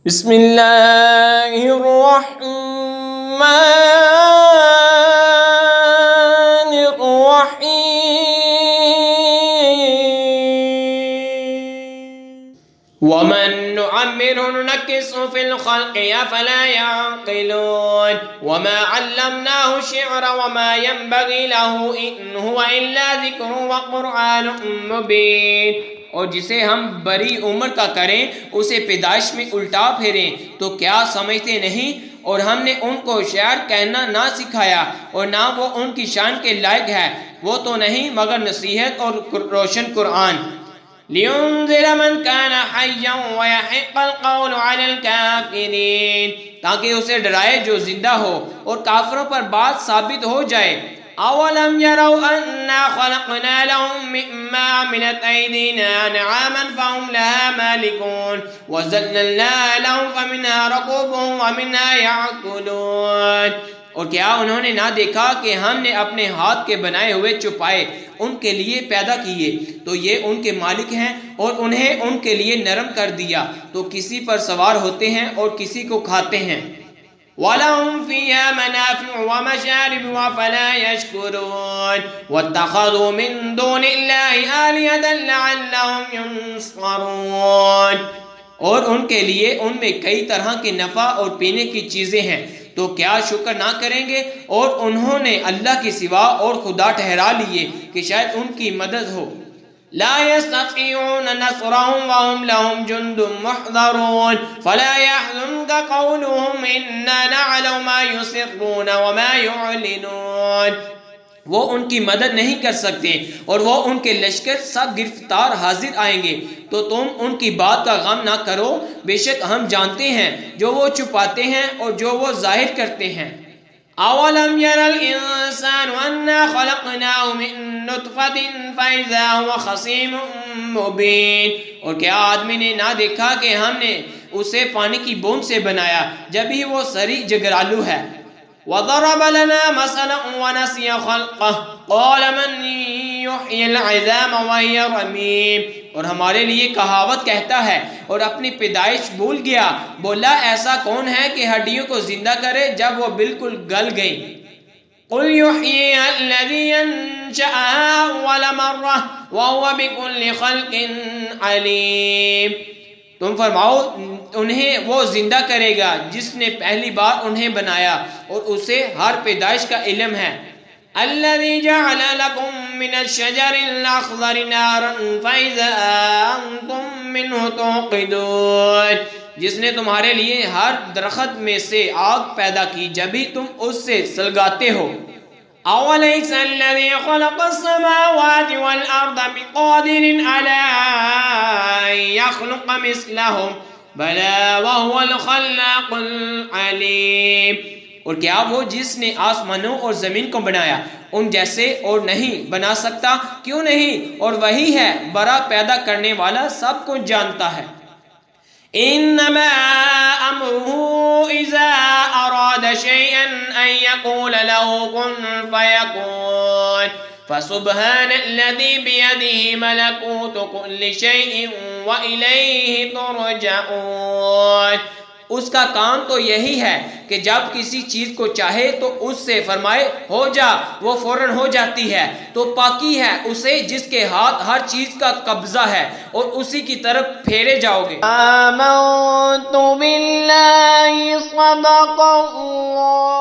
بسم اللہ الرحمن الرحیم ومن نعمره ننكسه في الخلق افلا يعقلون وما علمناه الشعر وما ينبغي له ان هو الا ذكر وقرآن مبين۔ اور جسے ہم بڑی عمر کا کریں اسے پیدائش میں الٹا پھیریں تو کیا سمجھتے نہیں؟ اور ہم نے ان کو شعر کہنا نہ سکھایا اور نہ وہ ان کی شان کے لائق ہے، وہ تو نہیں مگر نصیحت اور روشن قرآن۔ لِيُنذِرَ مَنْ كَانَ حَيًّا وَيَحِقَّ الْقَوْلُ عَلَى الْكَافِرِينَ، تاکہ اسے ڈرائے جو زندہ ہو اور کافروں پر بات ثابت ہو جائے۔ أَوَلَمْ يَرَوْا أَنَّا خَلَقْنَا لَهُم مِّمَّا عَمِلَتْ أَيْدِينَا أَنْعَامًا فَهُمْ لَهَا مَالِكُونَ وَذَلَّلْنَاهَا لَهُمْ فَمِنْهَا رَكُوبُهُمْ وَمِنْهَا يَأْكُلُونَ۔ اور کیا انہوں نے نہ دیکھا کہ ہم نے اپنے ہاتھ کے بنائے ہوئے چوپائے ان کے لیے پیدا کیے تو یہ ان کے مالک ہیں اور انہیں ان کے لیے نرم کر دیا تو کسی پر سوار ہوتے ہیں اور کسی کو کھاتے ہیں۔ وَلَهُمْ فِيهَا مَنَافِعُ وَمَشَارِبُ أَفَلَا يَشْكُرُونَ وَاتَّخَذُوا مِن دُونِ اللَّهِ آلِهَةً لَعَلَّهُمْ يُنصَرُونَ، اور ان کے لیے ان میں کئی طرح کے نفع اور پینے کی چیزیں ہیں تو کیا شکر نہ کریں گے؟ اور انہوں نے اللہ کے سوا اور خدا ٹھہرا لیے کہ شاید ان کی مدد ہو۔ لا يستطيعون نصرهم وهم لهم جند محضرون فلا يحزنك قولهم إنا نعلم ما يسرون وما يعلنون، وہ ان کی مدد نہیں کر سکتے اور وہ ان کے لشکر سب گرفتار حاضر آئیں گے تو تم ان کی بات کا غم نہ کرو، بے شک ہم جانتے ہیں جو وہ چھپاتے ہیں اور جو وہ ظاہر کرتے ہیں۔ أَوَلَمْ يَرَ الْإِنسَانُ أَنَّا خَلَقْنَاهُ مِن نُّطْفَةٍ فَإِذَا هُوَ خَصِيمٌ مُّبِينٌ، اور کیا آدمی نے نہ دیکھا کہ ہم نے اسے پانی کی بوند سے بنایا جبھی وہ سری جگرالو ہے۔ وَضَرَبَ لَنَا مَثَلًا وَنَسِيَ خَلْقَهُ قَالَ مَنْ يُحْيِي الْعِظَامَ وَهِيَ رَمِيمٌ، اور ہمارے لیے کہاوت کہتا ہے اور اپنی پیدائش بھول گیا، بولا ایسا کون ہے کہ ہڈیوں کو زندہ کرے جب وہ بالکل گل گئیں۔ قُلْ يُحْيِيهَا الَّذِي أَنشَأَهَا أَوَّلَ مَرَّةٍ وَهُوَ بِكُلِّ خَلْقٍ عَلِيمٌ، تم فرماؤ انہیں وہ زندہ کرے گا جس نے پہلی بار انہیں بنایا اور اسے ہر پیدائش کا علم ہے۔ الذي جعل لكم من الشجر الأخضر نارا فإذا أنتم منه توقدون، جس نے تمہارے لیے ہر درخت میں سے آگ پیدا کی جبھی تم اس سے سلگاتے ہو۔ أوليس الذي خلق السماوات والأرض بقادر على أن يخلق مثلهم بلى وهو الخلاق العليم، اور کیا وہ جس نے آسمانوں اور زمین کو بنایا ان جیسے اور نہیں بنا سکتا؟ کیوں نہیں، اور وہی ہے بڑا پیدا کرنے والا، سب کچھ جانتا ہے۔ انما امره اذا اراد شيئا ان يقول له كن فيكون فسبحان الذي بيده ملكوت كل شيء واليه ترجعون، اس کا کام تو یہی ہے کہ جب کسی چیز کو چاہے تو اس سے فرمائے ہو جا، وہ فوراً ہو جاتی ہے، تو پاکی ہے اسے جس کے ہاتھ ہر چیز کا قبضہ ہے اور اسی کی طرف پھیرے جاؤ گے۔ آمنت باللہ صدق اللہ